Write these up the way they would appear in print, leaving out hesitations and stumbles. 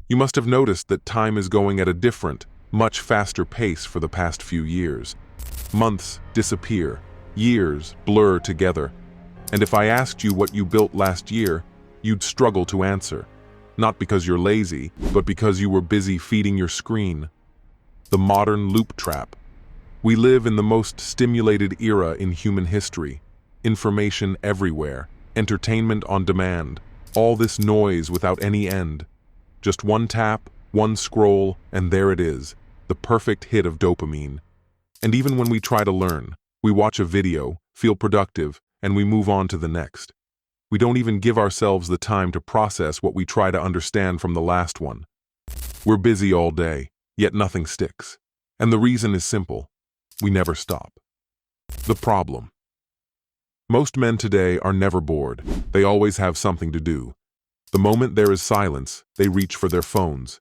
You must have noticed that time is going at a different, much faster pace for the past few years. Months disappear, years blur together. And if I asked you what you built last year, you'd struggle to answer. Not because you're lazy, but because you were busy feeding your screen. The modern loop trap. We live in the most stimulated era in human history. Information everywhere, entertainment on demand, all this noise without any end. Just one tap, one scroll, and there it is, the perfect hit of dopamine. And even when we try to learn, we watch a video, feel productive, and we move on to the next. We don't even give ourselves the time to process what we try to understand from the last one. We're busy all day, yet nothing sticks. And the reason is simple. We never stop. The problem. Most men today are never bored. They always have something to do. The moment there is silence, they reach for their phones.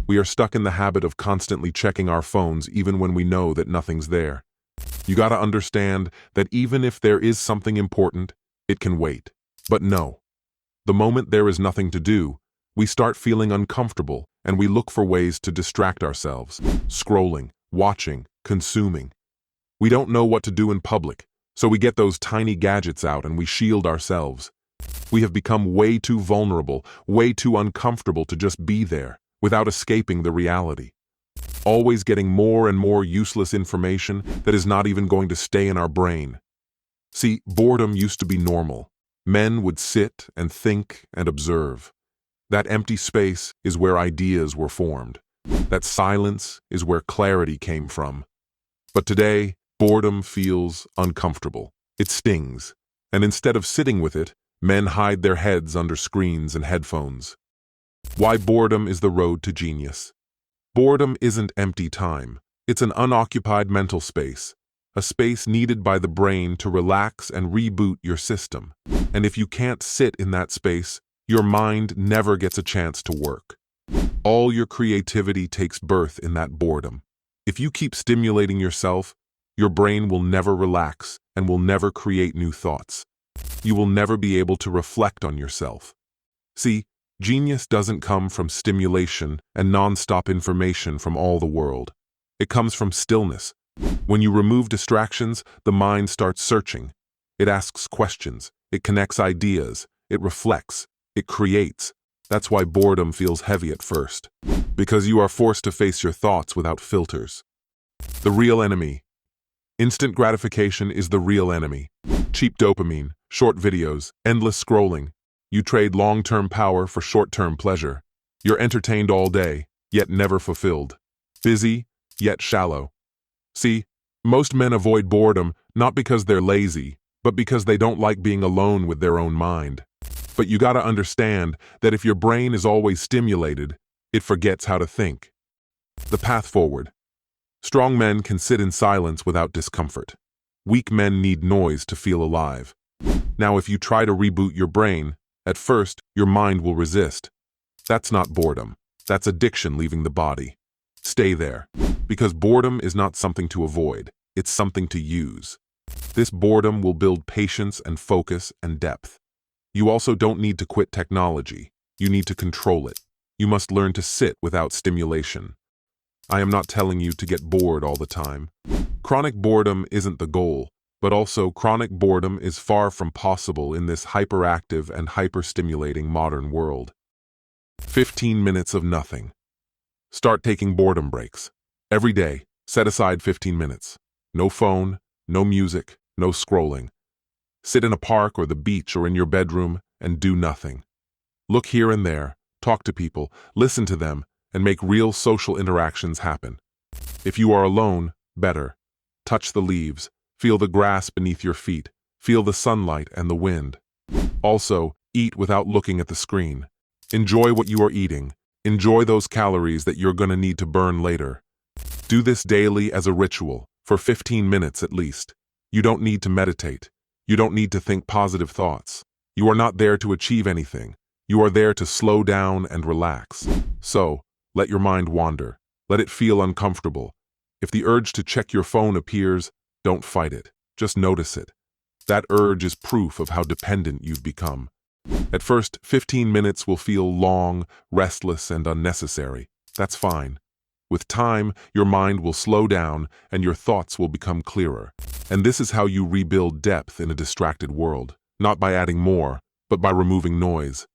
We are stuck in the habit of constantly checking our phones even when we know that nothing's there. You gotta understand that even if there is something important, it can wait. But no. The moment there is nothing to do, we start feeling uncomfortable and we look for ways to distract ourselves. Scrolling, watching, consuming. We don't know what to do in public, so we get those tiny gadgets out and we shield ourselves. We have become way too vulnerable, way too uncomfortable to just be there, without escaping the reality. Always getting more and more useless information that is not even going to stay in our brain. See, boredom used to be normal. Men would sit and think and observe. That empty space is where ideas were formed. That silence is where clarity came from. But today, boredom feels uncomfortable. It stings. And instead of sitting with it, men hide their heads under screens and headphones. Why boredom is the road to genius. Boredom isn't empty time. It's an unoccupied mental space. A space needed by the brain to relax and reboot your system. And if you can't sit in that space, your mind never gets a chance to work. All your creativity takes birth in that boredom. If you keep stimulating yourself, your brain will never relax and will never create new thoughts. You will never be able to reflect on yourself. See, genius doesn't come from stimulation and non-stop information from all the world. It comes from stillness. When you remove distractions, the mind starts searching. It asks questions. It connects ideas. It reflects. It creates. That's why boredom feels heavy at first. Because you are forced to face your thoughts without filters. The real enemy. Instant gratification is the real enemy. Cheap dopamine, short videos, endless scrolling. You trade long-term power for short-term pleasure. You're entertained all day, yet never fulfilled. Busy, yet shallow. See, most men avoid boredom not because they're lazy, but because they don't like being alone with their own mind. But you gotta understand that if your brain is always stimulated, it forgets how to think. The path forward. Strong men can sit in silence without discomfort. Weak men need noise to feel alive. Now, if you try to reboot your brain, at first, your mind will resist. That's not boredom. That's addiction leaving the body. Stay there. Because boredom is not something to avoid. It's something to use. This boredom will build patience and focus and depth. You also don't need to quit technology. You need to control it. You must learn to sit without stimulation. I am not telling you to get bored all the time. Chronic boredom isn't the goal, but also chronic boredom is far from possible in this hyperactive and hyperstimulating modern world. 15 minutes of nothing. Start taking boredom breaks. Every day, set aside 15 minutes. No phone, no music, no scrolling. Sit in a park or the beach or in your bedroom and do nothing. Look here and there, talk to people, listen to them, and make real social interactions happen. If you are alone, better. Touch the leaves, feel the grass beneath your feet, feel the sunlight and the wind. Also, eat without looking at the screen. Enjoy what you are eating. Enjoy those calories that you're gonna need to burn later. Do this daily as a ritual, for 15 minutes at least. You don't need to meditate. You don't need to think positive thoughts. You are not there to achieve anything. You are there to slow down and relax. So, let your mind wander. Let it feel uncomfortable. If the urge to check your phone appears, don't fight it. Just notice it. That urge is proof of how dependent you've become. At first, 15 minutes will feel long, restless, and unnecessary. That's fine. With time, your mind will slow down and your thoughts will become clearer. And this is how you rebuild depth in a distracted world, not by adding more, but by removing noise.